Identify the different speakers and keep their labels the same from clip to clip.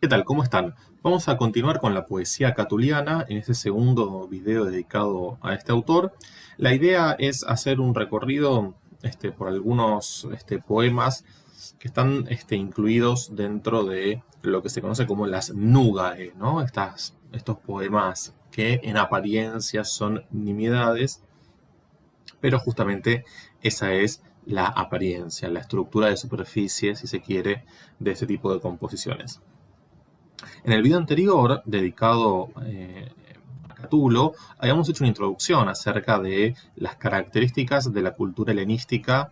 Speaker 1: ¿Qué tal? ¿Cómo están? Vamos a continuar con la poesía catuliana en este segundo video dedicado a este autor. La idea es hacer un recorrido por algunos poemas que están incluidos dentro de lo que se conoce como las nugae, ¿no? Estos poemas que en apariencia son nimiedades, pero justamente esa es la apariencia, la estructura de superficie, si se quiere, de este tipo de composiciones. En el video anterior, dedicado a Catulo, habíamos hecho una introducción acerca de las características de la cultura helenística,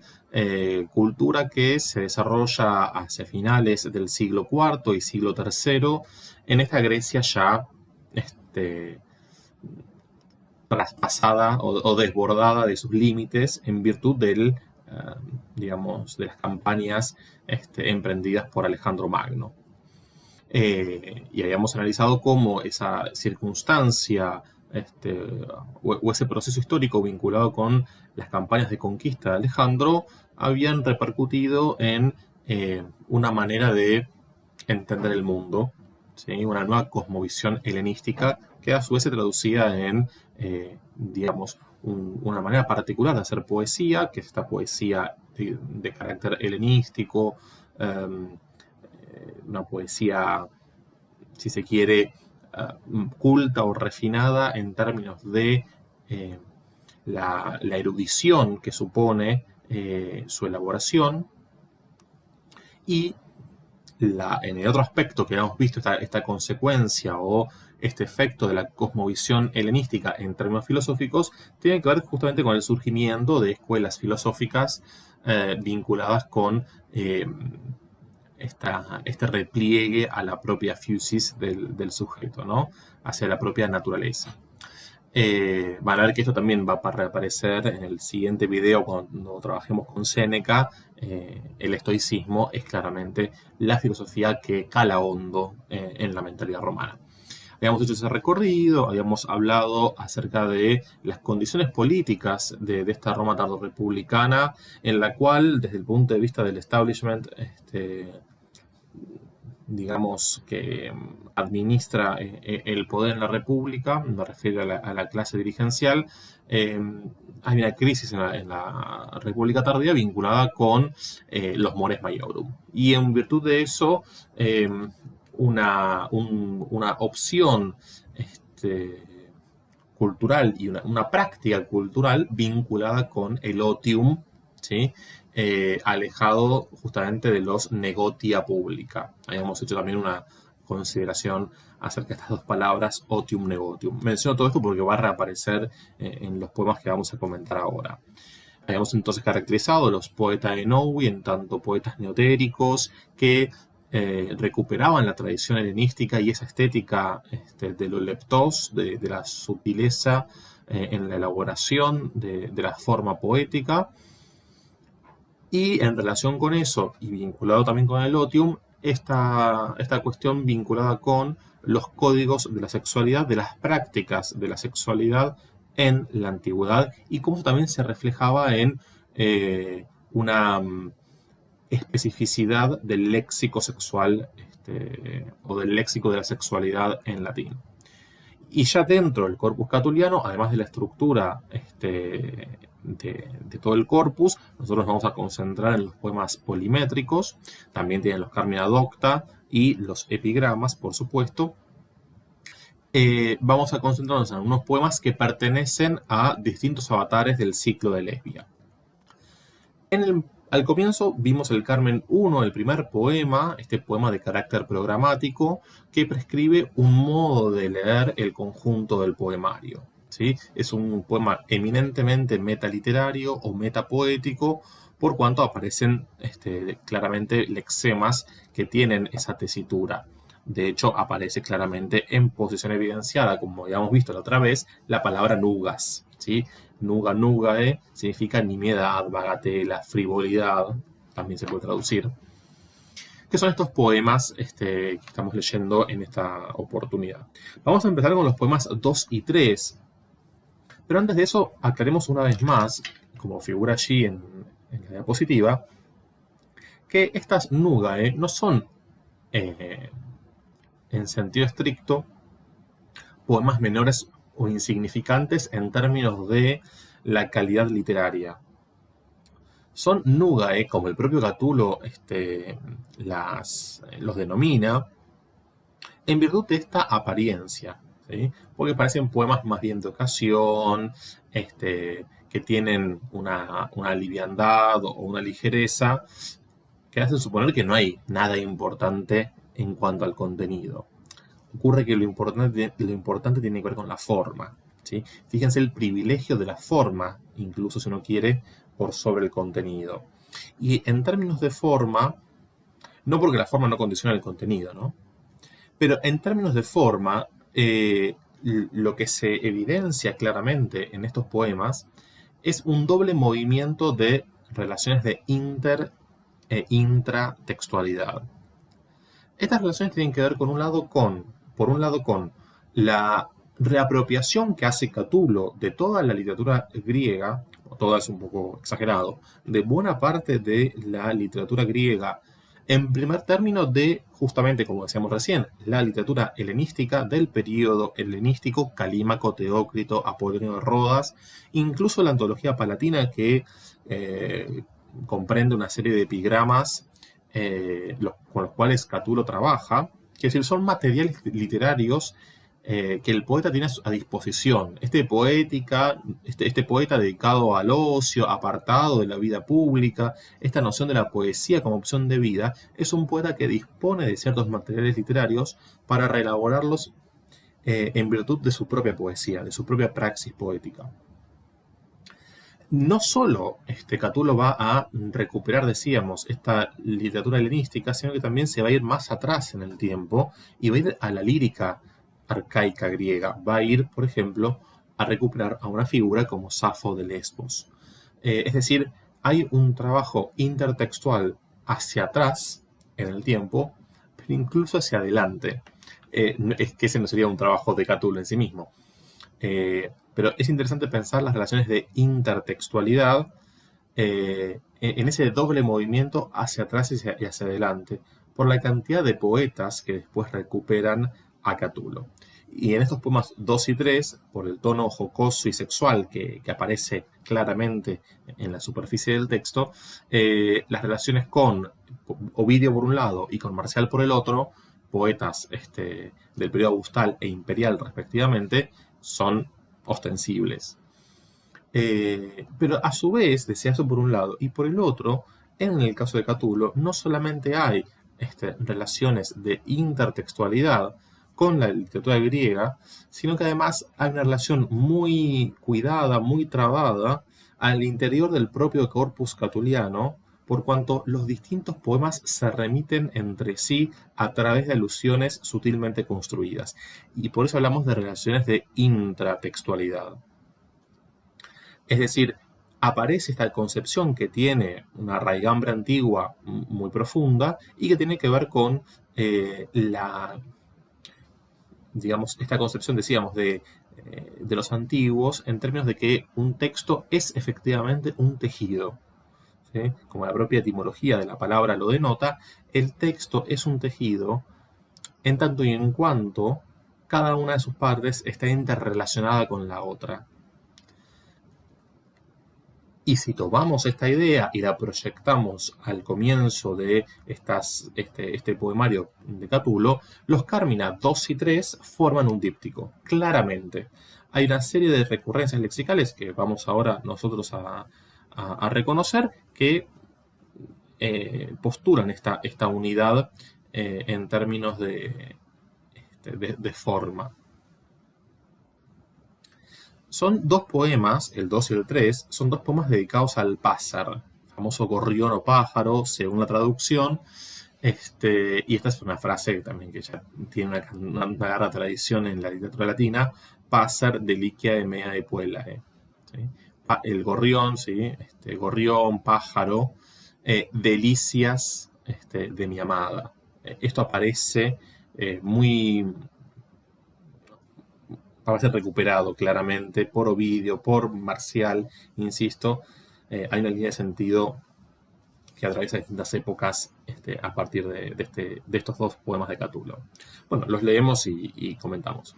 Speaker 1: cultura que se desarrolla hacia finales del siglo IV y siglo III en esta Grecia ya este, traspasada o desbordada de sus límites en virtud de las campañas emprendidas por Alejandro Magno. Y habíamos analizado cómo esa circunstancia o ese proceso histórico vinculado con las campañas de conquista de Alejandro habían repercutido en una manera de entender el mundo, ¿sí? Una nueva cosmovisión helenística que a su vez se traducía en, una manera particular de hacer poesía, que es esta poesía de carácter helenístico, una poesía, si se quiere, culta o refinada en términos de eh, la erudición que supone su elaboración. Y en el otro aspecto que hemos visto, esta consecuencia o este efecto de la cosmovisión helenística en términos filosóficos, tiene que ver justamente con el surgimiento de escuelas filosóficas vinculadas con este repliegue a la propia physis del sujeto, ¿no? Hacia la propia naturaleza. Van a ver que esto también va a reaparecer en el siguiente video cuando trabajemos con Séneca. El estoicismo es claramente la filosofía que cala hondo en la mentalidad romana. Habíamos hecho ese recorrido, habíamos hablado acerca de las condiciones políticas de esta Roma tardorrepublicana, en la cual, desde el punto de vista del establishment, digamos, que administra el poder en la República, me refiero a la clase dirigencial, hay una crisis en la República tardía vinculada con los mores maiorum. Y en virtud de eso, una opción cultural y una práctica cultural vinculada con el otium, ¿sí? Alejado justamente de los negotia pública. Habíamos hecho también una consideración acerca de estas dos palabras, otium, negotium. Menciono todo esto porque va a reaparecer en los poemas que vamos a comentar ahora. Habíamos entonces caracterizado los poetas de Novi en tanto poetas neotéricos que recuperaban la tradición helenística y esa estética de lo leptos, de la sutileza en la elaboración de la forma poética. Y en relación con eso, y vinculado también con el otium, esta cuestión vinculada con los códigos de la sexualidad, de las prácticas de la sexualidad en la antigüedad, y cómo eso también se reflejaba en una especificidad del léxico sexual o del léxico de la sexualidad en latín. Y ya dentro del corpus catuliano, además de la estructura de todo el corpus, nosotros vamos a concentrar en los poemas polimétricos, también tienen los Carmina Docta y los epigramas, por supuesto. Vamos a concentrarnos en unos poemas que pertenecen a distintos avatares del ciclo de Lesbia. Al comienzo vimos el Carmen I, el primer poema, este poema de carácter programático, que prescribe un modo de leer el conjunto del poemario, ¿sí? Es un poema eminentemente metaliterario o metapoético, por cuanto aparecen claramente lexemas que tienen esa tesitura. De hecho, aparece claramente en posición evidenciada, como habíamos visto la otra vez, la palabra nugas, ¿sí? Nuga nugae significa nimiedad, bagatela, frivolidad, también se puede traducir. ¿Qué son estos poemas que estamos leyendo en esta oportunidad? Vamos a empezar con los poemas 2 y 3. Pero antes de eso, aclaremos una vez más, como figura allí en la diapositiva, que estas nugae no son en sentido estricto, poemas menores o insignificantes en términos de la calidad literaria. Son nugae, como el propio Catulo los denomina, en virtud de esta apariencia, ¿sí? Porque parecen poemas más bien de ocasión, que tienen una liviandad o una ligereza que hacen suponer que no hay nada importante en cuanto al contenido. Ocurre que lo importante tiene que ver con la forma, ¿sí? Fíjense el privilegio de la forma, incluso si uno quiere, por sobre el contenido. Y en términos de forma, no porque la forma no condiciona el contenido, ¿no? Pero en términos de forma, lo que se evidencia claramente en estos poemas es un doble movimiento de relaciones de inter e intratextualidad. Estas relaciones tienen que ver por un lado, con la reapropiación que hace Catulo de toda la literatura griega, toda es un poco exagerado, de buena parte de la literatura griega, en primer término de, justamente como decíamos recién, la literatura helenística del período helenístico, Calímaco, Teócrito, Apolonio de Rodas, incluso la antología palatina que comprende una serie de epigramas con los cuales Catulo trabaja, que es decir, son materiales literarios que el poeta tiene a disposición. Este poeta dedicado al ocio, apartado de la vida pública, esta noción de la poesía como opción de vida, es un poeta que dispone de ciertos materiales literarios para reelaborarlos en virtud de su propia poesía, de su propia praxis poética. No solo Catulo va a recuperar, decíamos, esta literatura helenística, sino que también se va a ir más atrás en el tiempo y va a ir a la lírica arcaica griega. Va a ir, por ejemplo, a recuperar a una figura como Safo de Lesbos. Es decir, hay un trabajo intertextual hacia atrás en el tiempo, pero incluso hacia adelante. Es que ese no sería un trabajo de Catulo en sí mismo. Pero es interesante pensar las relaciones de intertextualidad en ese doble movimiento hacia atrás y hacia adelante, por la cantidad de poetas que después recuperan a Catulo. Y en estos poemas 2 y 3, por el tono jocoso y sexual que aparece claramente en la superficie del texto, las relaciones con Ovidio por un lado y con Marcial por el otro, poetas del periodo augustal e imperial respectivamente, son ostensibles. Pero a su vez, decía eso por un lado, y por el otro, en el caso de Catulo, no solamente hay relaciones de intertextualidad con la literatura griega, sino que además hay una relación muy cuidada, muy trabada al interior del propio corpus catuliano, por cuanto los distintos poemas se remiten entre sí a través de alusiones sutilmente construidas. Y por eso hablamos de relaciones de intratextualidad. Es decir, aparece esta concepción que tiene una raigambre antigua muy profunda y que tiene que ver con esta concepción, decíamos, de los antiguos en términos de que un texto es efectivamente un tejido. ¿Sí? Como la propia etimología de la palabra lo denota, el texto es un tejido en tanto y en cuanto cada una de sus partes está interrelacionada con la otra. Y si tomamos esta idea y la proyectamos al comienzo de este poemario de Catulo, los Carmina 2 y 3 forman un díptico, claramente. Hay una serie de recurrencias lexicales que vamos ahora nosotros a reconocer que postulan esta unidad en términos de forma. Son dos poemas, el 2 y el 3, son dos poemas dedicados al pássaro, famoso gorrión o pájaro, según la traducción. Y esta es una frase también que ya tiene una larga tradición en la literatura latina, passer deliquia mea de puellae. ¿Sí? El gorrión, ¿sí? Gorrión, pájaro, delicias de mi amada. Esto aparece muy va a ser recuperado claramente por Ovidio, por Marcial, insisto, hay una línea de sentido que atraviesa distintas épocas a partir de estos dos poemas de Catulo. Bueno, los leemos y comentamos.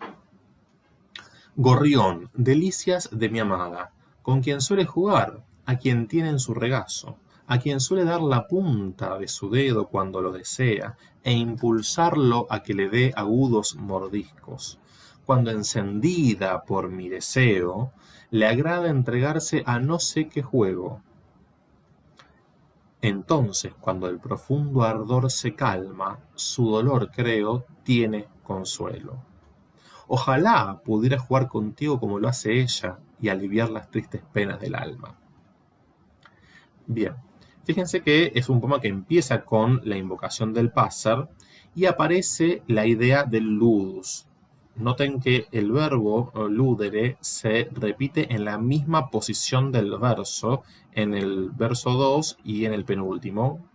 Speaker 1: Gorrión, delicias de mi amada, con quien suele jugar, a quien tiene en su regazo, a quien suele dar la punta de su dedo cuando lo desea, e impulsarlo a que le dé agudos mordiscos. Cuando encendida por mi deseo, le agrada entregarse a no sé qué juego. Entonces, cuando el profundo ardor se calma, su dolor, creo, tiene consuelo. Ojalá pudiera jugar contigo como lo hace ella y aliviar las tristes penas del alma. Bien, fíjense que es un poema que empieza con la invocación del Passer y aparece la idea del ludus. Noten que el verbo ludere se repite en la misma posición del verso, en el verso 2 y en el penúltimo.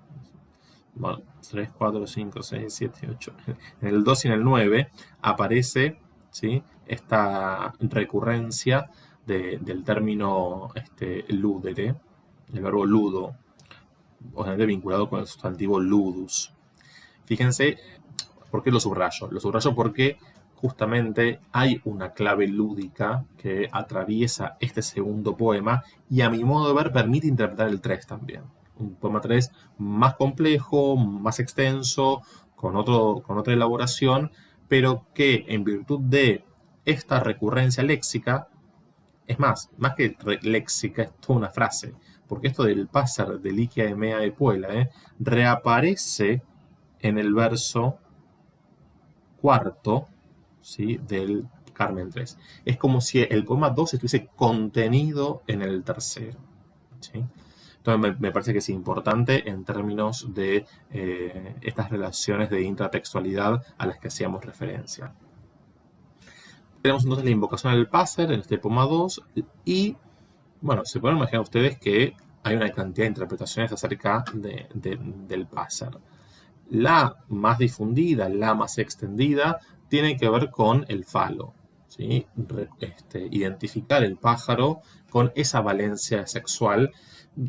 Speaker 1: Bueno, 3, 4, 5, 6, 7, 8. En el 2 y en el 9 aparece, ¿sí?, esta recurrencia del término ludere, el verbo ludo, obviamente vinculado con el sustantivo ludus. Fíjense, ¿por qué lo subrayo? Lo subrayo porque justamente hay una clave lúdica que atraviesa este segundo poema y a mi modo de ver permite interpretar el 3 también. Un poema 3 más complejo, más extenso, con otra elaboración, pero que en virtud de esta recurrencia léxica, es más que léxica, es toda una frase, porque esto del Passer de Licia de Mea de Puela reaparece en el verso cuarto, ¿sí?, del Carmen 3. Es como si el poema 2 estuviese contenido en el tercero, ¿sí? Entonces me parece que es importante en términos de estas relaciones de intratextualidad a las que hacíamos referencia. Tenemos entonces la invocación al Passer en este poema 2 y, bueno, se pueden imaginar ustedes que hay una cantidad de interpretaciones acerca del Passer. La más difundida, la más extendida, tiene que ver con el falo, ¿sí? Identificar el pájaro con esa valencia sexual,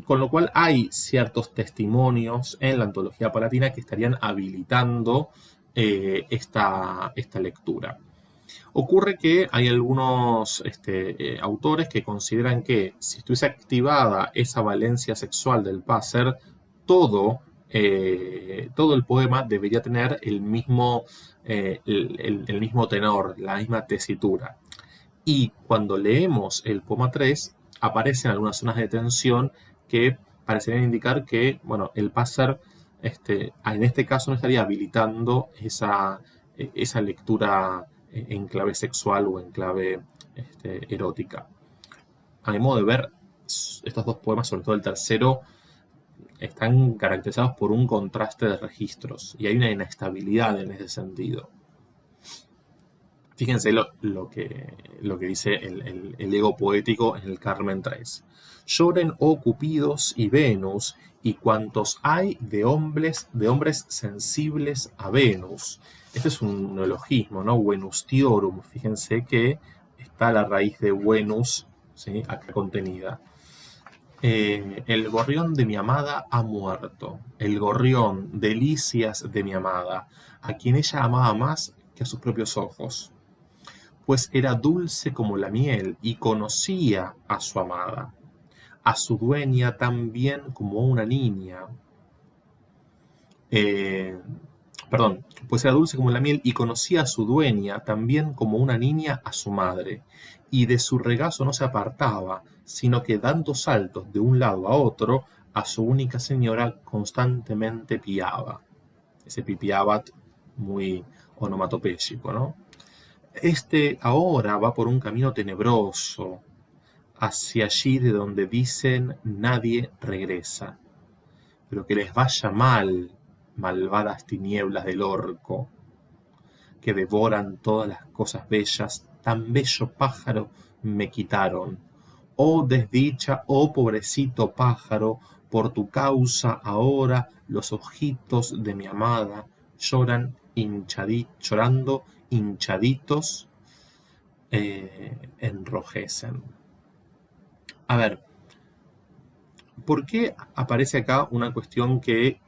Speaker 1: con lo cual hay ciertos testimonios en la antología palatina que estarían habilitando esta lectura. Ocurre que hay algunos autores que consideran que si estuviese activada esa valencia sexual del Passer, todo el poema debería tener el mismo tenor, la misma tesitura. Y cuando leemos el poema 3, aparecen algunas zonas de tensión que parecerían indicar que, bueno, el Passer en este caso no estaría habilitando esa lectura en clave sexual o en clave erótica. A mi modo de ver, estos dos poemas, sobre todo el tercero, están caracterizados por un contraste de registros y hay una inestabilidad en ese sentido. Fíjense lo que dice el ego poético en el Carmen 3. Lloren, oh Cupidos y Venus, y cuantos hay de hombres sensibles a Venus. Este es un neologismo, ¿no? Venustiorum. Fíjense que está la raíz de Venus, ¿sí?, acá contenida. El gorrión de mi amada ha muerto. El gorrión, delicias de mi amada, a quien ella amaba más que a sus propios ojos. Pues era dulce como la miel y conocía a su amada, a su dueña tan bien como una niña. Pues era dulce como la miel y conocía a su dueña tan bien como una niña a su madre, y de su regazo no se apartaba, sino que dando saltos de un lado a otro, a su única señora constantemente piaba. Ese pipiabat muy onomatopéyico, ¿no? Ahora va por un camino tenebroso, hacia allí de donde dicen nadie regresa. Pero que les vaya mal, malvadas tinieblas del orco, que devoran todas las cosas bellas, tan bello pájaro me quitaron. Oh desdicha, oh pobrecito pájaro, por tu causa ahora los ojitos de mi amada llorando hinchaditos, enrojecen. A ver, ¿Por qué aparece acá una cuestión que,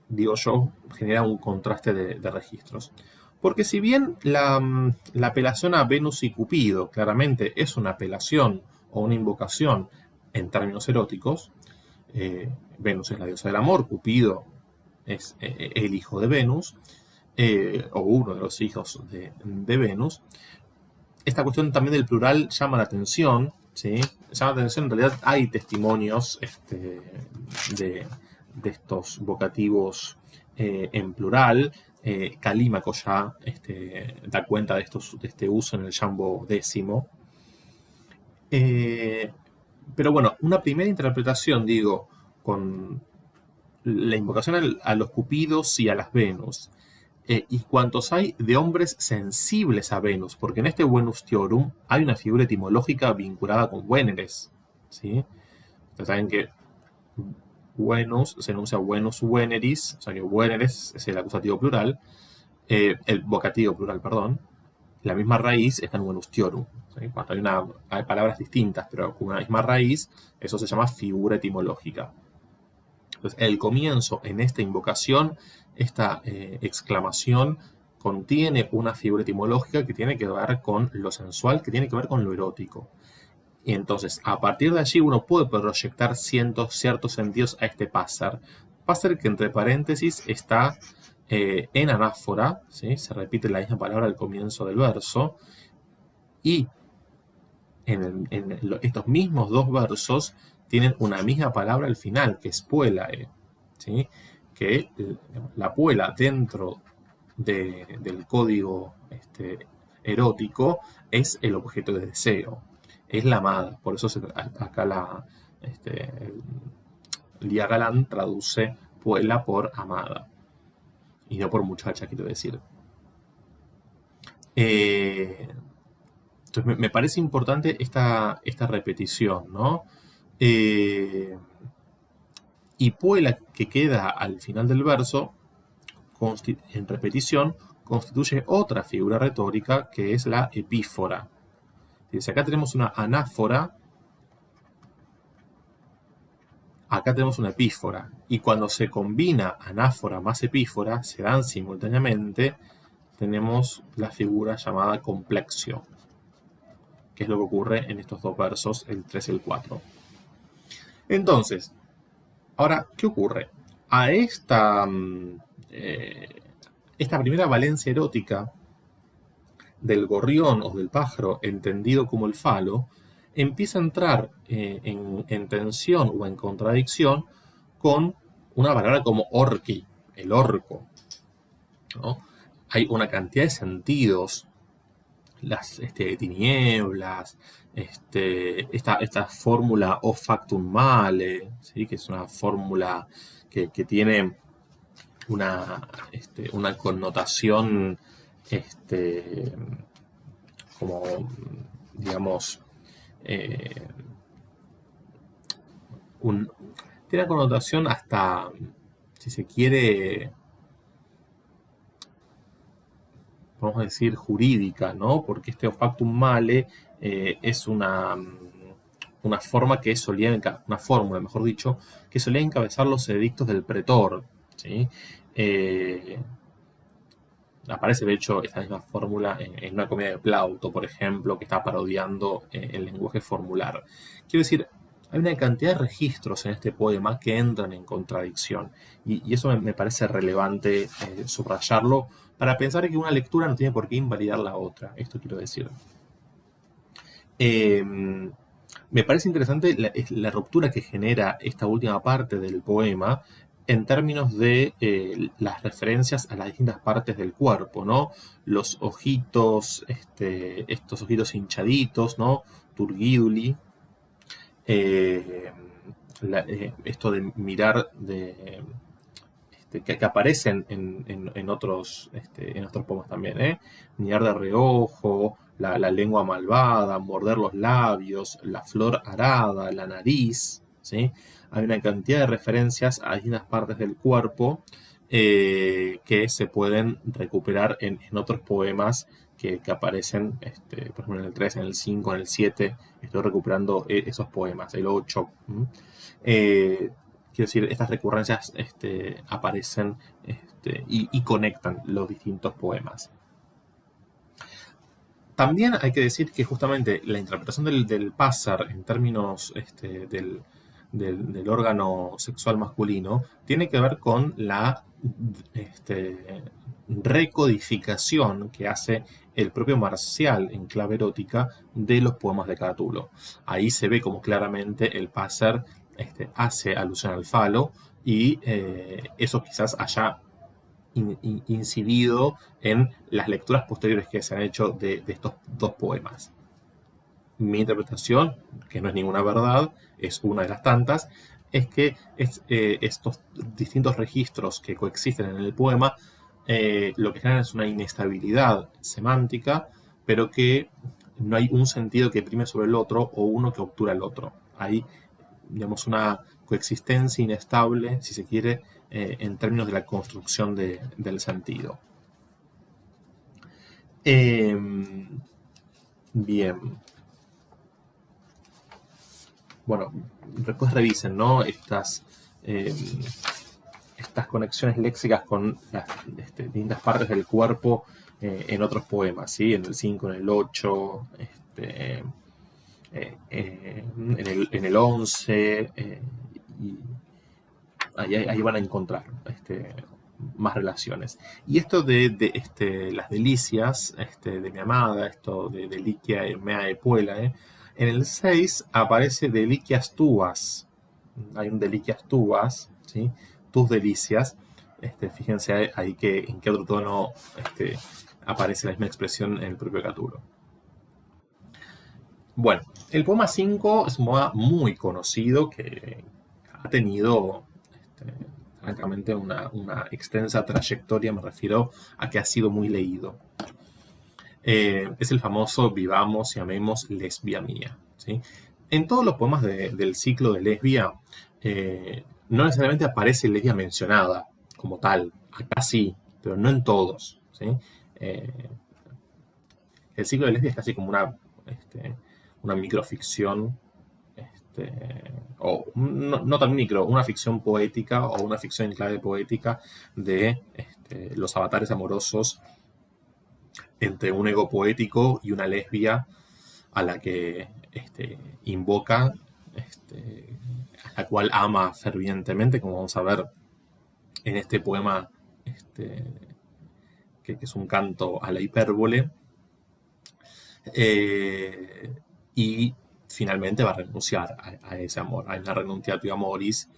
Speaker 1: digo yo, genera un contraste de registros? Porque si bien la apelación a Venus y Cupido claramente es una apelación o una invocación en términos eróticos, Venus es la diosa del amor, Cupido es el hijo de Venus, o uno de los hijos de Venus, esta cuestión también del plural llama la atención, ¿sí? Llama la atención, en realidad hay testimonios de estos vocativos en plural. Calímaco ya da cuenta de este uso en el Jambo décimo. Pero bueno, una primera interpretación, digo, con la invocación a los cupidos y a las Venus, y cuantos hay de hombres sensibles a Venus, porque en este Venus Theorum hay una figura etimológica vinculada con Véneres, ¿sí? Ustedes saben que Venus se enuncia Venus Veneris, o sea que Veneres es el acusativo plural, el vocativo plural, perdón. La misma raíz está en Venus Theorum, ¿sí? Cuando hay palabras distintas, pero con una misma raíz, eso se llama figura etimológica. Entonces, el comienzo en esta invocación, esta exclamación, contiene una figura etimológica que tiene que ver con lo sensual, que tiene que ver con lo erótico. Y entonces, a partir de allí, uno puede proyectar ciertos sentidos a este passer. Passer que entre paréntesis está en anáfora, ¿sí? Se repite la misma palabra al comienzo del verso, y estos mismos dos versos tienen una misma palabra al final, que es puelae, ¿sí? Que la puela dentro del código erótico es el objeto de deseo, es la amada. Por eso acá Lía Galán traduce puela por amada y no por muchacha, quiero decir. Entonces me parece importante esta repetición, ¿no? Y puela, que queda al final del verso, en repetición, constituye otra figura retórica que es la epífora. Si acá tenemos una anáfora, acá tenemos una epífora. Y cuando se combina anáfora más epífora, se dan simultáneamente, tenemos la figura llamada complexio, que es lo que ocurre en estos dos versos, el 3 y el 4. Entonces, ahora, ¿qué ocurre? A esta primera valencia erótica del gorrión o del pájaro, entendido como el falo, empieza a entrar en tensión o en contradicción con una palabra como orqui, el orco, ¿no? Hay una cantidad de sentidos, las tinieblas, esta fórmula o factum male, ¿sí? Que es una fórmula que tiene una connotación como, digamos, tiene una connotación hasta, si se quiere, vamos a decir, jurídica, ¿no? Porque este factum male es una forma que solía, una fórmula, mejor dicho, que solía encabezar los edictos del pretor, ¿sí? Aparece, de hecho, esta misma fórmula en una comedia de Plauto, por ejemplo, que está parodiando el lenguaje formular. Quiero decir, hay una cantidad de registros en este poema que entran en contradicción. Y eso me parece relevante subrayarlo para pensar que una lectura no tiene por qué invalidar la otra. Esto quiero decir. Me parece interesante la ruptura que genera esta última parte del poema en términos de las referencias a las distintas partes del cuerpo, ¿no? Los ojitos, estos ojitos hinchaditos, ¿no? Turgiduli. Esto de mirar que aparecen en otros poemas también, ¿eh? Mirar de reojo, la lengua malvada, morder los labios, la flor arada, la nariz, ¿sí? Hay una cantidad de referencias a distintas partes del cuerpo que se pueden recuperar en otros poemas que aparecen, por ejemplo, en el 3, en el 5, en el 7. Estoy recuperando esos poemas, el 8. Quiero decir, estas recurrencias aparecen y conectan los distintos poemas. También hay que decir que justamente la interpretación del Pásar en términos del órgano sexual masculino tiene que ver con la recodificación que hace el propio Marcial en clave erótica de los poemas de Catulo. Ahí se ve como claramente el Pásar hace alusión al falo y eso quizás haya incidido en las lecturas posteriores que se han hecho de estos dos poemas. Mi interpretación, que no es ninguna verdad, es una de las tantas, es que estos distintos registros que coexisten en el poema lo que generan es una inestabilidad semántica, pero que no hay un sentido que prime sobre el otro o uno que obtura el otro. Hay, digamos, una coexistencia inestable, si se quiere, en términos de la construcción del sentido. Bien. Bueno, después revisen, ¿no? Estas conexiones léxicas con las distintas partes del cuerpo en otros poemas, ¿sí? En el 5, en el 8, en el 11, y ahí van a encontrar más relaciones. Y esto de las delicias de mi amada, esto de deliquia mea de puela, en el 6 aparece delicias tuas. Hay un delicias tuas, ¿sí? Tus delicias. Fíjense ahí que en qué otro tono aparece la misma expresión en el propio Catulo. Bueno, el poema 5 es un poema muy conocido que ha tenido francamente una extensa trayectoria, me refiero a que ha sido muy leído. Es el famoso Vivamos y amemos lesbia mía, ¿sí? En todos los poemas del ciclo de Lesbia, no necesariamente aparece lesbia mencionada como tal. Acá sí, pero no en todos, ¿sí? El ciclo de Lesbia es casi como una microficción, o no tan micro, una ficción poética o una ficción en clave poética de los avatares amorosos entre un ego poético y una lesbia a la que invoca, a la cual ama fervientemente, como vamos a ver en este poema que es un canto a la hipérbole, y finalmente va a renunciar a ese amor, a la renunciatio amoris,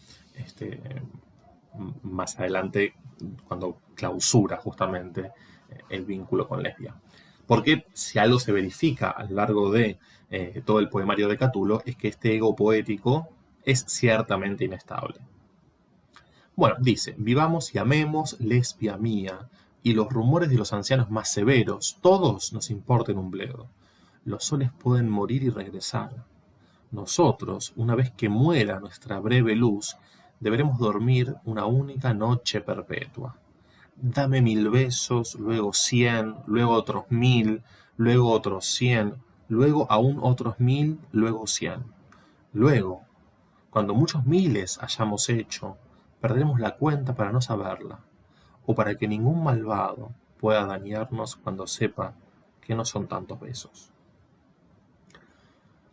Speaker 1: más adelante cuando clausura justamente el vínculo con Lesbia. Porque si algo se verifica a lo largo de todo el poemario de Catulo es que este ego poético es ciertamente inestable. Bueno, dice, vivamos y amemos, lesbia mía, y los rumores de los ancianos más severos, todos nos importen un bledo. Los soles pueden morir y regresar. Nosotros, una vez que muera nuestra breve luz, deberemos dormir una única noche perpetua. Dame 1000 besos, luego 100, luego otros 1000, luego otros 100, luego aún otros 1000, luego 100. Luego, cuando muchos miles hayamos hecho, perderemos la cuenta para no saberla, o para que ningún malvado pueda dañarnos cuando sepa que no son tantos besos.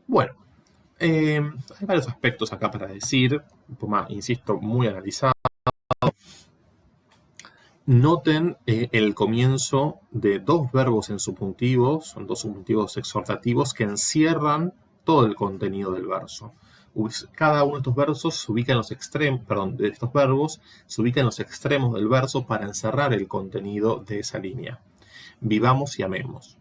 Speaker 1: Bueno, hay varios aspectos acá para decir, un poema, insisto, muy analizado. Noten el comienzo de dos verbos en subjuntivo, son dos subjuntivos exhortativos que encierran todo el contenido del verso. Cada uno de estos versos se ubica en los extremos, de estos verbos se ubica en los extremos del verso para encerrar el contenido de esa línea. Vivamos y amemos.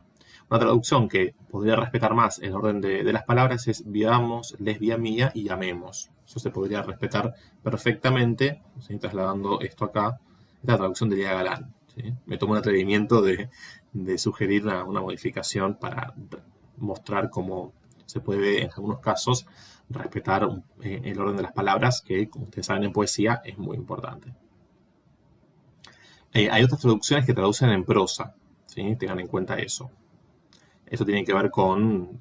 Speaker 1: Una traducción que podría respetar más el orden de las palabras es vivamos, lesbia mía y amemos. Eso se podría respetar perfectamente, ¿sí? Trasladando esto acá, esta traducción de Lía Galán, ¿sí? Me tomo un atrevimiento de sugerir una modificación para mostrar cómo se puede, en algunos casos, respetar el orden de las palabras, que, como ustedes saben, en poesía es muy importante. Hay otras traducciones que traducen en prosa, ¿sí? Tengan en cuenta eso. Eso tiene que ver con,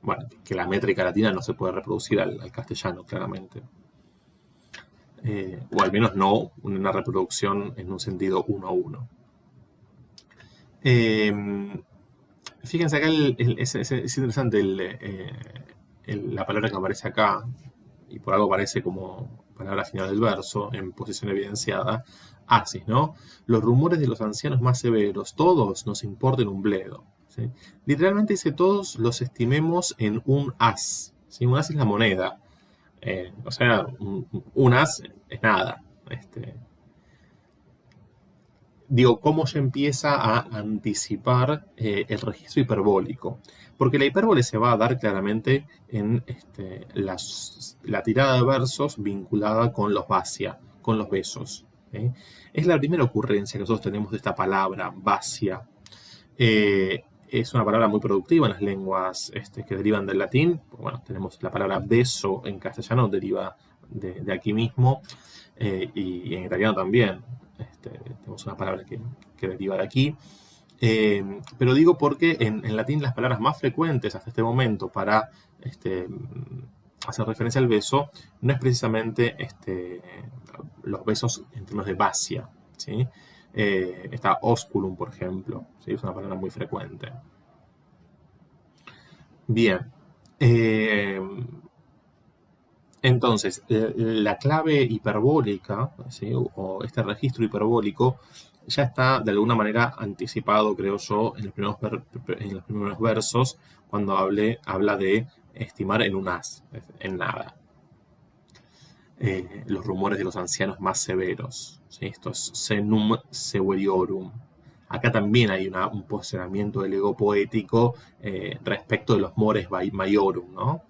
Speaker 1: bueno, que la métrica latina no se puede reproducir al castellano, claramente. O al menos no una reproducción en un sentido 1 a 1. Fíjense acá, es interesante la palabra que aparece acá, y por algo aparece como palabra final del verso, en posición evidenciada, asis, ¿no? Los rumores de los ancianos más severos, todos nos importen un bledo. ¿Sí? Literalmente dice, todos los estimemos en un as. ¿Sí? Un as es la moneda. O sea, un as es nada. Digo, cómo ya empieza a anticipar el registro hiperbólico. Porque la hipérbole se va a dar claramente en la tirada de versos vinculada con los vasia, con los besos. ¿Sí? Es la primera ocurrencia que nosotros tenemos de esta palabra, vasia. Es una palabra muy productiva en las lenguas que derivan del latín. Bueno, tenemos la palabra beso en castellano, deriva de aquí mismo, y en italiano también. Tenemos una palabra que deriva de aquí. Pero digo porque en latín las palabras más frecuentes hasta este momento para hacer referencia al beso no es precisamente los besos en términos de vasia, ¿sí? Está osculum, por ejemplo, ¿sí? Es una palabra muy frecuente. Bien. Entonces, la clave hiperbólica, ¿sí? O este registro hiperbólico ya está de alguna manera anticipado, creo yo, en los primeros versos, cuando habla de estimar en un as, en nada. Los rumores de los ancianos más severos. ¿Sí? Esto es senum severiorum. Acá también hay un posicionamiento del ego poético respecto de los mores maiorum, ¿no?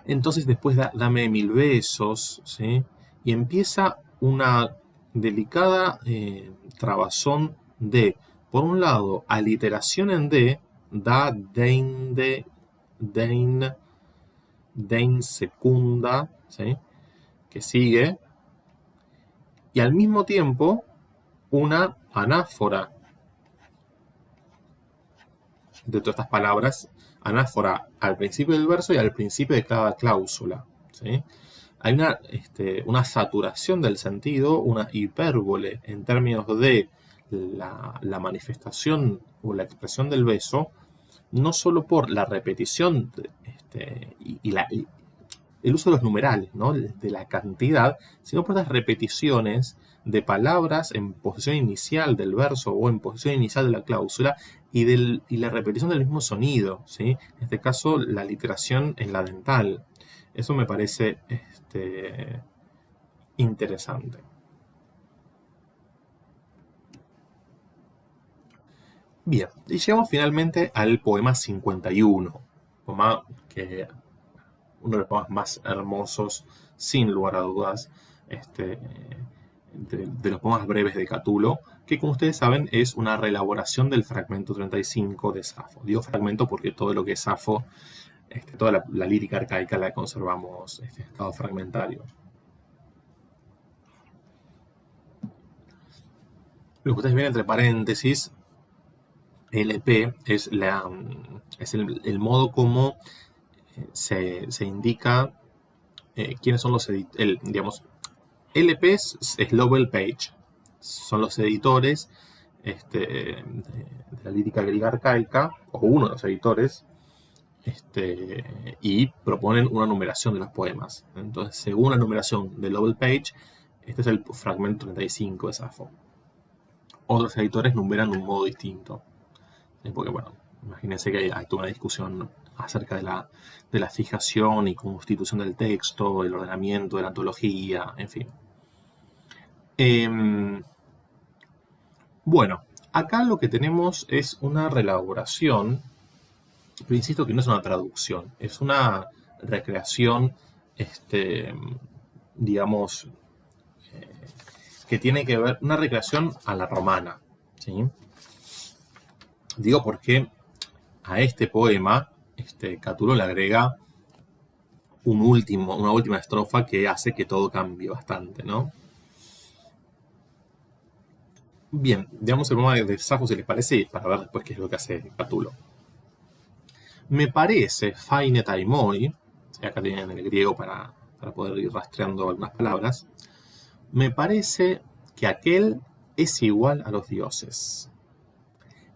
Speaker 1: Entonces después dame 1000 besos, ¿sí? Y empieza una delicada trabazón de, por un lado, aliteración en D, da, dein, de, dein secunda, ¿sí? Que sigue, y al mismo tiempo una anáfora de todas estas palabras, anáfora al principio del verso y al principio de cada cláusula, ¿sí? Hay una saturación del sentido, una hipérbole en términos de la manifestación o la expresión del beso, no solo por la repetición y el uso de los numerales, ¿no? De la cantidad, sino por las repeticiones de palabras en posición inicial del verso o en posición inicial de la cláusula y la repetición del mismo sonido, ¿sí? En este caso, la literación en la dental. Eso me parece interesante. Bien, y llegamos finalmente al poema 51, poema que uno de los poemas más hermosos, sin lugar a dudas, de los poemas breves de Catulo, que como ustedes saben es una reelaboración del fragmento 35 de Safo. Digo fragmento porque todo lo que es Safo, toda la lírica arcaica la conservamos en estado fragmentario. Lo que ustedes ven entre paréntesis, LP, es el modo como se indica quiénes son los editores, digamos, LP es Lovell Page, son los editores de la lírica griega arcaica, o uno de los editores, y proponen una numeración de los poemas. Entonces, según la numeración de Lovell Page, este es el fragmento 35 de Safo. Otros editores numeran de un modo distinto. Porque, bueno, imagínense que hay toda una discusión acerca de la fijación y constitución del texto, el ordenamiento de la antología, en fin. Bueno, acá lo que tenemos es una reelaboración, pero insisto que no es una traducción, es una recreación, digamos, que tiene que ver, una recreación a la romana, ¿sí? Digo porque a este poema, Catulo le agrega una última estrofa que hace que todo cambie bastante, ¿no? Bien, digamos el poema de Safo, si les parece, para ver después qué es lo que hace Catulo. Me parece, faine taimoi, acá tienen el griego para poder ir rastreando algunas palabras, me parece que aquel es igual a los dioses.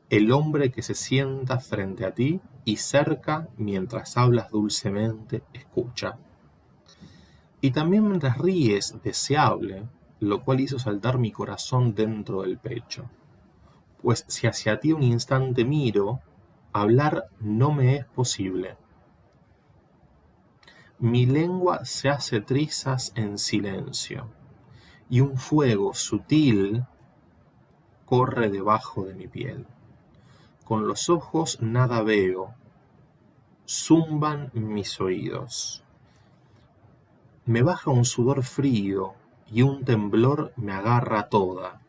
Speaker 1: El hombre que se sienta frente a ti y cerca mientras hablas dulcemente escucha. Y también mientras ríes deseable, lo cual hizo saltar mi corazón dentro del pecho. Pues si hacia ti un instante miro, hablar no me es posible. Mi lengua se hace trizas en silencio, y un fuego sutil corre debajo de mi piel. Con los ojos nada veo, zumban mis oídos. Me baja un sudor frío y un temblor me agarra toda.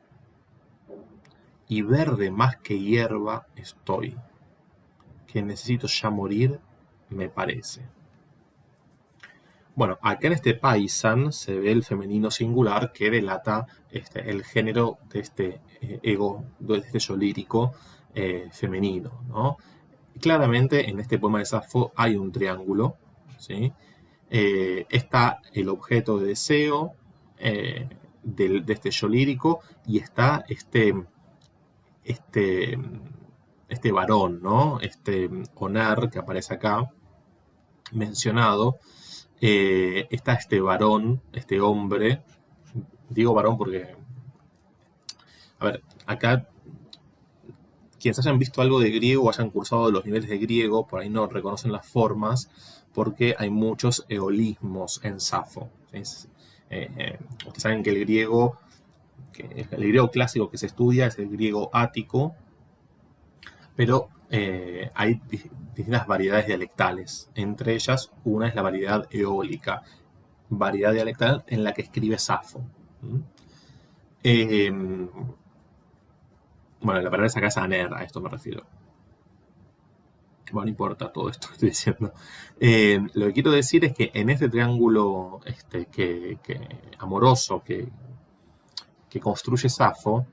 Speaker 1: Y verde más que hierba estoy, que necesito ya morir, me parece. Bueno, acá en este paisan se ve el femenino singular que delata el género de este ego, de este yo lírico femenino, ¿no? Claramente en este poema de Safo hay un triángulo, ¿sí? Está el objeto de deseo de este yo lírico y está este, este varón, ¿no? Este Onar que aparece acá mencionado. Está este varón, este hombre, digo varón porque, a ver, acá quienes hayan visto algo de griego o hayan cursado los niveles de griego, por ahí no reconocen las formas, porque hay muchos eolismos en Safo. Ustedes saben que el griego clásico que se estudia es el griego ático, pero hay distintas variedades dialectales. Entre ellas, una es la variedad eólica, variedad dialectal en la que escribe Safo. Eh, bueno, la palabra acá es aner, a esto me refiero. Bueno, no importa todo esto que estoy diciendo. Lo que quiero decir es que en este triángulo amoroso que construye Safo,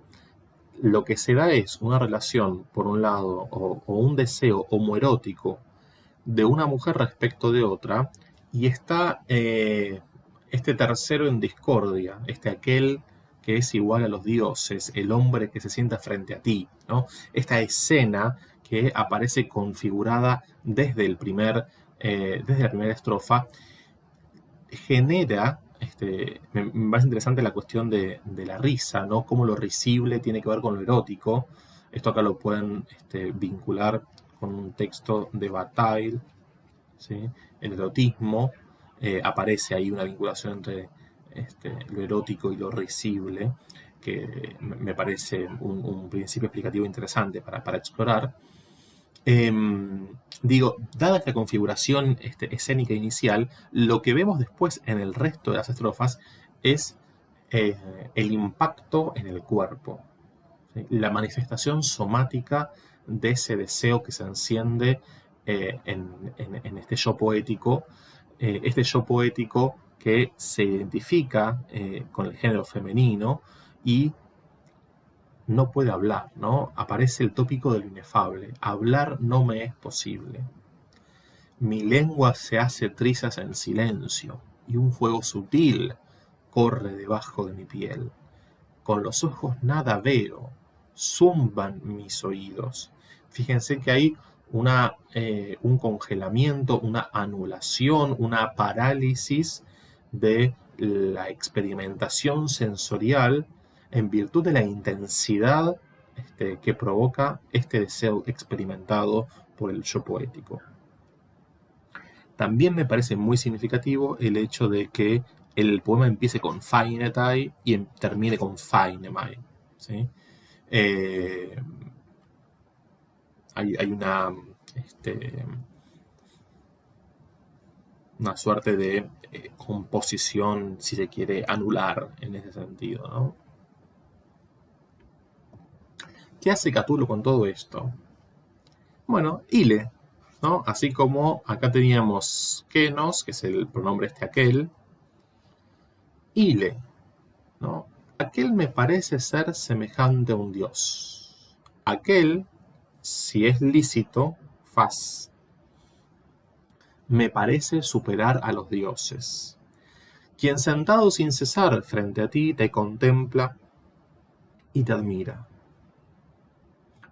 Speaker 1: lo que se da es una relación, por un lado, o un deseo homoerótico de una mujer respecto de otra, y está este tercero en discordia, aquel que es igual a los dioses, el hombre que se sienta frente a ti, ¿no? Esta escena que aparece configurada desde la primera estrofa, genera, me parece interesante la cuestión de la risa, ¿no? Cómo lo risible tiene que ver con lo erótico. Esto acá lo pueden vincular con un texto de Bataille, ¿sí? El erotismo, aparece ahí una vinculación entre lo erótico y lo risible, que me parece un principio explicativo interesante para explorar. Digo, dada esta configuración escénica inicial, lo que vemos después en el resto de las estrofas es el impacto en el cuerpo, ¿sí? La manifestación somática de ese deseo que se enciende en este yo poético, que se identifica con el género femenino y no puede hablar, ¿no? Aparece el tópico de lo inefable. Hablar no me es posible. Mi lengua se hace trizas en silencio y un fuego sutil corre debajo de mi piel. Con los ojos nada veo, zumban mis oídos. Fíjense que hay un congelamiento, una anulación, una parálisis de la experimentación sensorial en virtud de la intensidad que provoca este deseo experimentado por el yo poético. También me parece muy significativo el hecho de que el poema empiece con fainetai y termine con fainemai, ¿sí? Hay una suerte de composición, si se quiere, anular en ese sentido, ¿no? ¿Qué hace Catulo con todo esto? Bueno, ile, ¿no? Así como acá teníamos kenos, que es el pronombre aquel, ile, ¿no? Aquel me parece ser semejante a un dios. Aquel, si es lícito, faz. Me parece superar a los dioses. Quien sentado sin cesar frente a ti te contempla y te admira.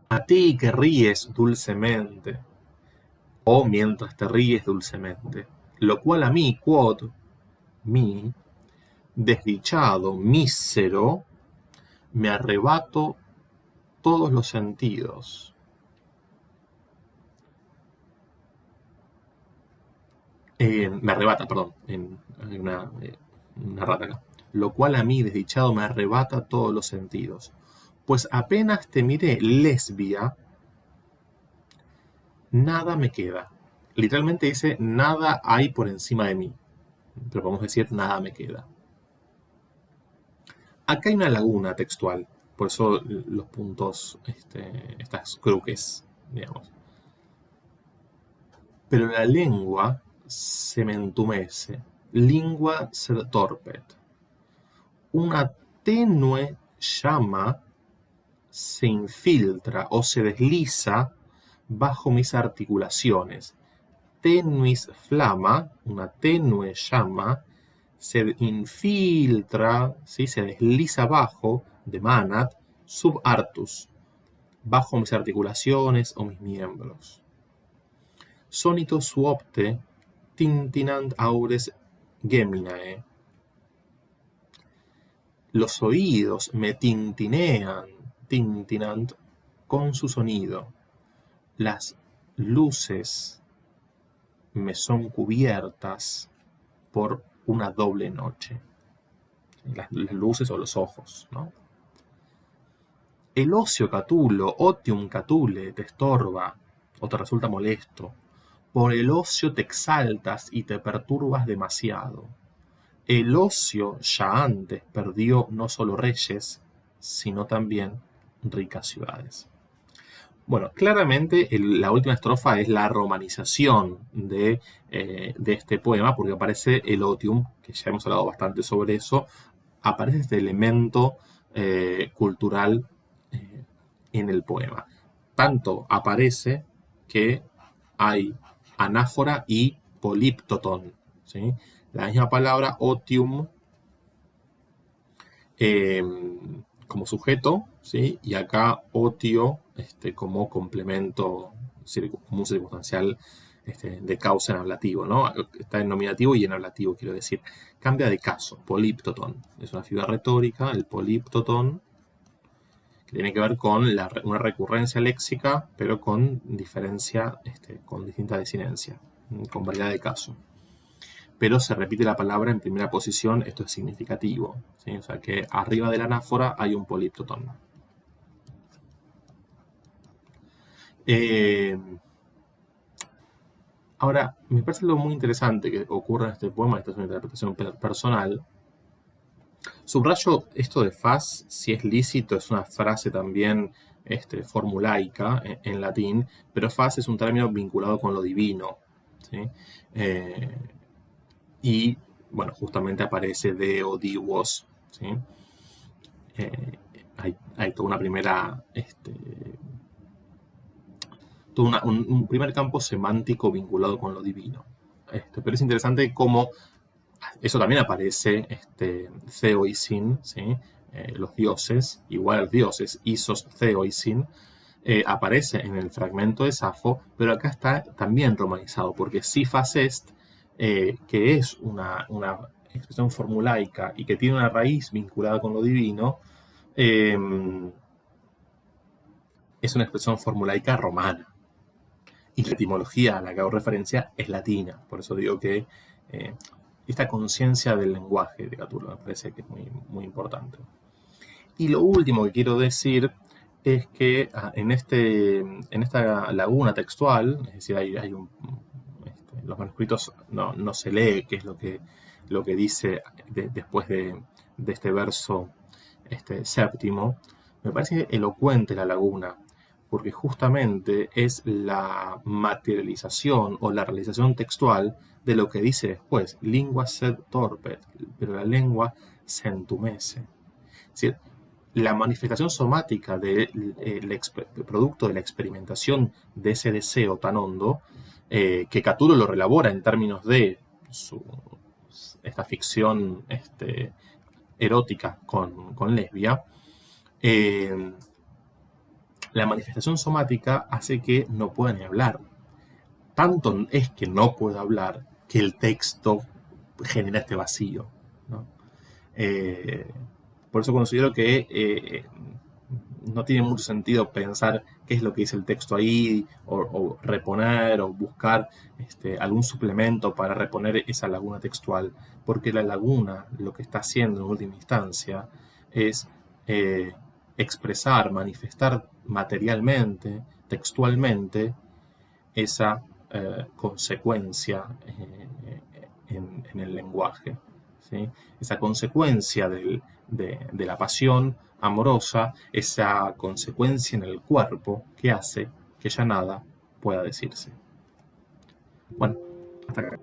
Speaker 1: A ti que ríes dulcemente, o mientras te ríes dulcemente, lo cual a mí, quod, mí, desdichado, mísero, me arrebato todos los sentidos. Me arrebata, perdón, hay una rata acá. Lo cual a mí, desdichado, me arrebata todos los sentidos. Pues apenas te miré, lesbia, nada me queda. Literalmente dice, nada hay por encima de mí. Pero podemos decir, nada me queda. Acá hay una laguna textual. Por eso los puntos, estas cruques, digamos. Pero la lengua se me entumece. Lingua sed torpet. Una tenue llama se infiltra o se desliza bajo mis articulaciones. Tenuis flama, una tenue llama, se infiltra, ¿sí? Se desliza bajo, de manat, sub artus, bajo mis articulaciones o mis miembros. Sonito suopte tintinant aures geminae. Los oídos me tintinean, tintinant, con su sonido. Las luces me son cubiertas por una doble noche. Las luces o los ojos, ¿no? El ocio catulo, otium catule, te estorba o te resulta molesto. Por el ocio te exaltas y te perturbas demasiado. El ocio ya antes perdió no solo reyes, sino también ricas ciudades. Bueno, claramente la última estrofa es la romanización de este poema, porque aparece el otium, que ya hemos hablado bastante sobre eso, aparece este elemento cultural en el poema. Tanto aparece que hay anáfora y políptoton, ¿sí? La misma palabra otium como sujeto, ¿sí? Y acá otio como complemento común circunstancial de causa en ablativo, ¿no? Está en nominativo y en ablativo, quiero decir. Cambia de caso, políptoton. Es una figura retórica, el políptoton, que tiene que ver con una recurrencia léxica, pero con diferencia, con distinta desinencia, con variedad de caso. Pero se repite la palabra en primera posición, esto es significativo, ¿sí? O sea que arriba de la anáfora hay un políptoton. Ahora, me parece algo muy interesante que ocurre en este poema, esta es una interpretación personal. Subrayo esto de faz, si es lícito, es una frase también formulaica en latín, pero faz es un término vinculado con lo divino, ¿sí? Y, bueno, justamente aparece Deo, Divos, ¿sí? Hay toda una primera, un primer campo semántico vinculado con lo divino. Pero es interesante cómo eso también aparece, Theo y Sin, ¿sí? Los dioses, igual a los dioses, Isos, Theo y Sin, aparece en el fragmento de Safo, pero acá está también romanizado, porque Sifas est, que es una expresión formulaica y que tiene una raíz vinculada con lo divino, es una expresión formulaica romana. Y la etimología a la que hago referencia es latina, por eso digo que esta conciencia del lenguaje de Catulo me parece que es muy, muy importante. Y lo último que quiero decir es que en esta laguna textual, es decir, los manuscritos no se lee qué es lo que dice después de este verso séptimo, me parece elocuente la laguna, porque justamente es la materialización o la realización textual de lo que dice después, lingua sed torpet, pero la lengua se entumece. decir, la manifestación somática producto de la experimentación de ese deseo tan hondo, que Catulo lo relabora en términos de esta ficción erótica con Lesbia, la manifestación somática hace que no pueda ni hablar. Tanto es que no puede hablar que el texto genera este vacío, ¿no? Por eso considero que no tiene mucho sentido pensar qué es lo que dice el texto ahí, o reponer, o buscar algún suplemento para reponer esa laguna textual, porque la laguna lo que está haciendo en última instancia es expresar, manifestar materialmente, textualmente, esa consecuencia en el lenguaje, ¿sí? Esa consecuencia de la pasión amorosa, esa consecuencia en el cuerpo que hace que ya nada pueda decirse. Bueno, hasta acá.